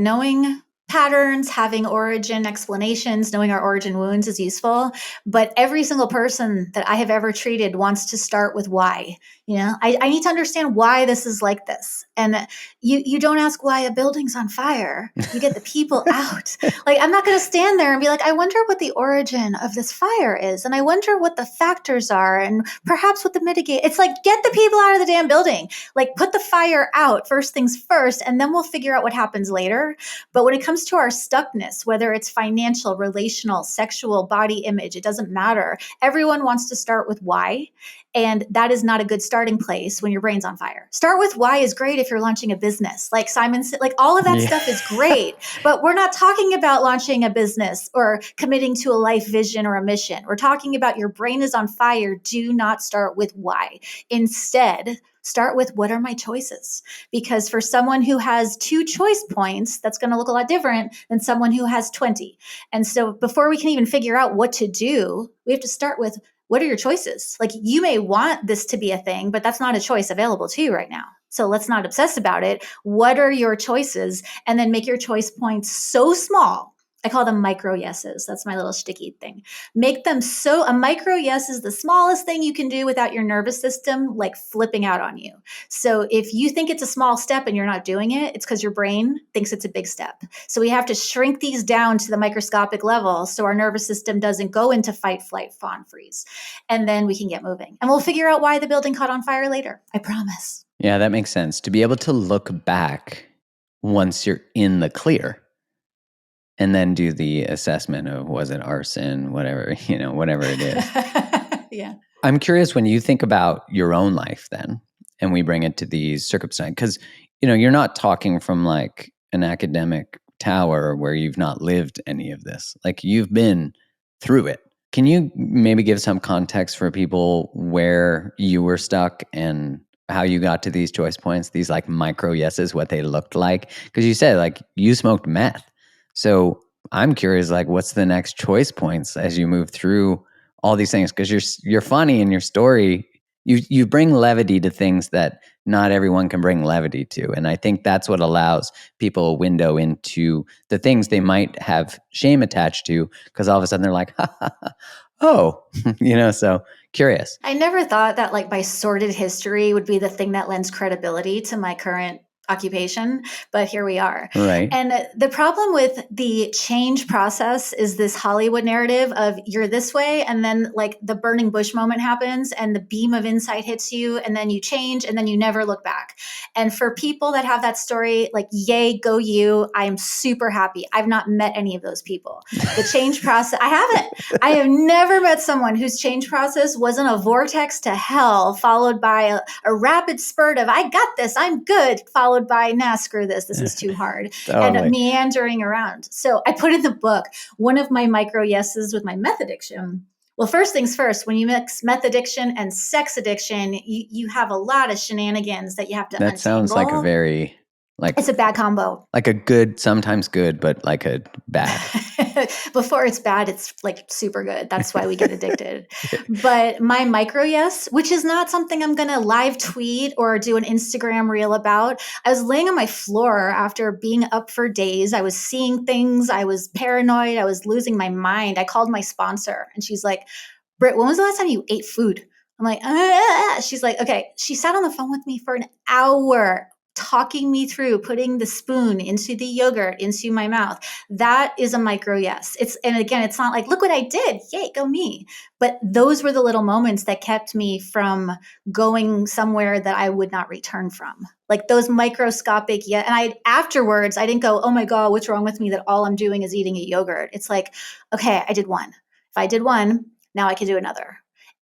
Knowing patterns, having origin explanations, knowing our origin wounds is useful. But every single person that I have ever treated wants to start with why. I need to understand why this is like this. And you don't ask why a building's on fire. You get the people out. Like, I'm not going to stand there and be like, I wonder what the origin of this fire is. And I wonder what the factors are and perhaps what the mitigate. It's like, get the people out of the damn building. Like, put the fire out first things first, and then we'll figure out what happens later. But when it comes to our stuckness, whether it's financial, relational, sexual, body image, it doesn't matter. Everyone wants to start with why. And that is not a good starting place when your brain's on fire. Start with why is great if you're launching a business. Like Simon said, like all of that stuff is great, but we're not talking about launching a business or committing to a life vision or a mission. We're talking about your brain is on fire. Do not start with why. Instead, start with what are my choices? Because for someone who has 2 choice points, that's going to look a lot different than someone who has 20. And so before we can even figure out what to do, we have to start with, what are your choices? Like, you may want this to be a thing, but that's not a choice available to you right now. So let's not obsess about it. What are your choices? And then make your choice points so small. I call them micro yeses. That's my little sticky thing. Make them a micro yes is the smallest thing you can do without your nervous system like flipping out on you. So if you think it's a small step and you're not doing it, it's because your brain thinks it's a big step. So we have to shrink these down to the microscopic level so our nervous system doesn't go into fight, flight, fawn, freeze. And then we can get moving. And we'll figure out why the building caught on fire later. I promise. Yeah, that makes sense. To be able to look back once you're in the clear and then do the assessment of, was it arson, whatever it is. Yeah. I'm curious, when you think about your own life then, and we bring it to these circumstances, because, you're not talking from like an academic tower where you've not lived any of this. Like, you've been through it. Can you maybe give some context for people where you were stuck and how you got to these choice points, these like micro yeses, what they looked like? Because you said like you smoked meth. So I'm curious, like, what's the next choice points as you move through all these things? Because you're funny in your story. You bring levity to things that not everyone can bring levity to. And I think that's what allows people a window into the things they might have shame attached to, because all of a sudden they're like, ha, ha, ha. Oh, so curious. I never thought that like my sordid history would be the thing that lends credibility to my current occupation, but here we are. Right. And the problem with the change process is this Hollywood narrative of you're this way, and then like the burning bush moment happens and the beam of insight hits you, and then you change, and then you never look back. And for people that have that story, like, yay, go you. I am super happy. I've not met any of those people. The change process, I haven't. I have never met someone whose change process wasn't a vortex to hell, followed by a rapid spurt of, I got this, I'm good, followed by, nah, screw this is too hard. Totally. And meandering around. So I put in the book, one of my micro yeses with my meth addiction. Well, first things first, when you mix meth addiction and sex addiction, you have a lot of shenanigans that you have to untangle. That sounds like a very, it's a bad combo. Like a good, sometimes good, but like a bad. Before it's bad, it's like super good. That's why we get addicted. But my micro yes, which is not something I'm going to live tweet or do an Instagram reel about. I was laying on my floor after being up for days. I was seeing things. I was paranoid. I was losing my mind. I called my sponsor and she's like, Britt, when was the last time you ate food? I'm like, She's like, okay. She sat on the phone with me for an hour, talking me through putting the spoon into the yogurt into my mouth. That is a micro yes. And again, it's not like, look what I did. Yay, go me. But those were the little moments that kept me from going somewhere that I would not return from. Like those microscopic, and afterwards, I didn't go, oh my God, what's wrong with me that all I'm doing is eating a yogurt? It's like, okay, I did one. If I did one, now I can do another.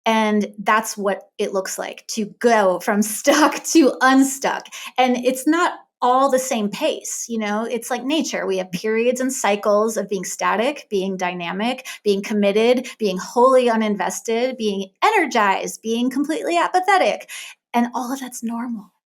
And that's what it looks like to go from stuck to unstuck. And it's not all the same pace. It's like nature. We have periods and cycles of being static, being dynamic, being committed, being wholly uninvested, being energized, being completely apathetic. And all of that's normal.